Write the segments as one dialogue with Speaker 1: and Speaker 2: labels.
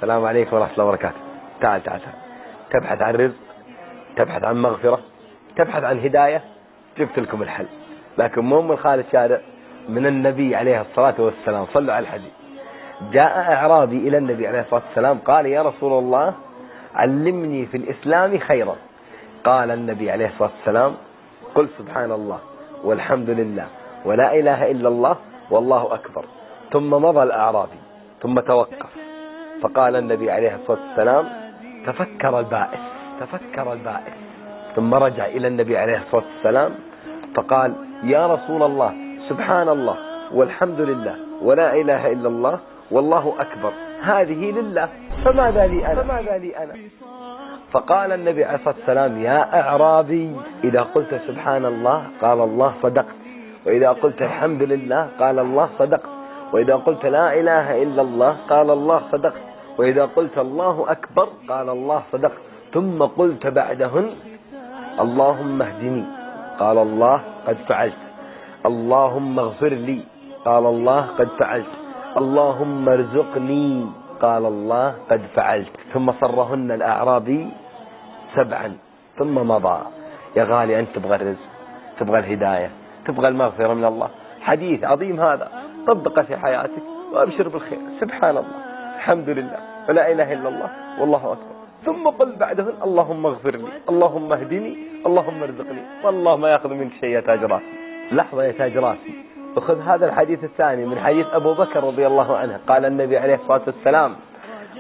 Speaker 1: السلام عليكم ورحمة الله وبركاته. تعال تعال تعال. تبحث عن رزق، تبحث عن مغفرة، تبحث عن هداية، جبت لكم الحل. لكن مو من خالد شارع، من النبي عليه الصلاة والسلام. صلوا على الحديث. جاء أعرابي إلى النبي عليه الصلاة والسلام قال: يا رسول الله علمني في الإسلام خيرا. قال النبي عليه الصلاة والسلام: قل سبحان الله والحمد لله ولا إله إلا الله والله أكبر. ثم مضى الأعرابي ثم توقف، فقال النبي عليه الصلاة والسلام: تفكر البائس. ثم رجع إلى النبي عليه الصلاة والسلام فقال: يا رسول الله سبحان الله والحمد لله ولا إله إلا الله والله أكبر، هذه لله، فماذا لي أنا؟ فقال النبي عليه الصلاة والسلام: يا أعرابي، إذا قلت سبحان الله قال الله صدقت، وإذا قلت الحمد لله قال الله صدقت، وإذا قلت لا إله إلا الله قال الله صدقت، وإذا قلت الله أكبر قال الله صدقت. ثم قلت بعدهن: اللهم اهدني قال الله قد فعلت، اللهم اغفر لي قال الله قد فعلت، اللهم ارزقني قال الله قد فعلت. ثم صرهن الأعرابي 7 ثم مضى. يا غالي، أنت تبغى الرزق، تبغى الهداية، تبغى المغفرة من الله. حديث عظيم هذا، طبقه في حياتك وأبشر بالخير. سبحان الله، الحمد لله ولا إله إلا الله والله أكبر. ثم قل بعدهن: اللهم اغفر لي، اللهم اهدني، اللهم ارزقني. والله ما يأخذ منك شيء يا تاج راسي. لحظة يا تاج راسي، أخذ هذا الحديث الثاني من حديث أبو بكر رضي الله عنه. قال النبي عليه الصلاة والسلام: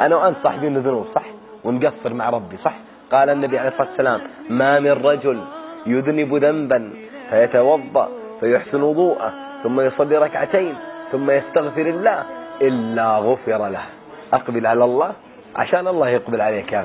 Speaker 1: أنا وأنت صاحبين ذنوب صح، ونقصر مع ربي صح. قال النبي عليه الصلاة والسلام: ما من رجل يذنب ذنبا فيتوضأ فيحسن وضوءه ثم يصلي ركعتين ثم يستغفر الله إلا غفر له. أقبل على الله عشان الله يقبل عليك يا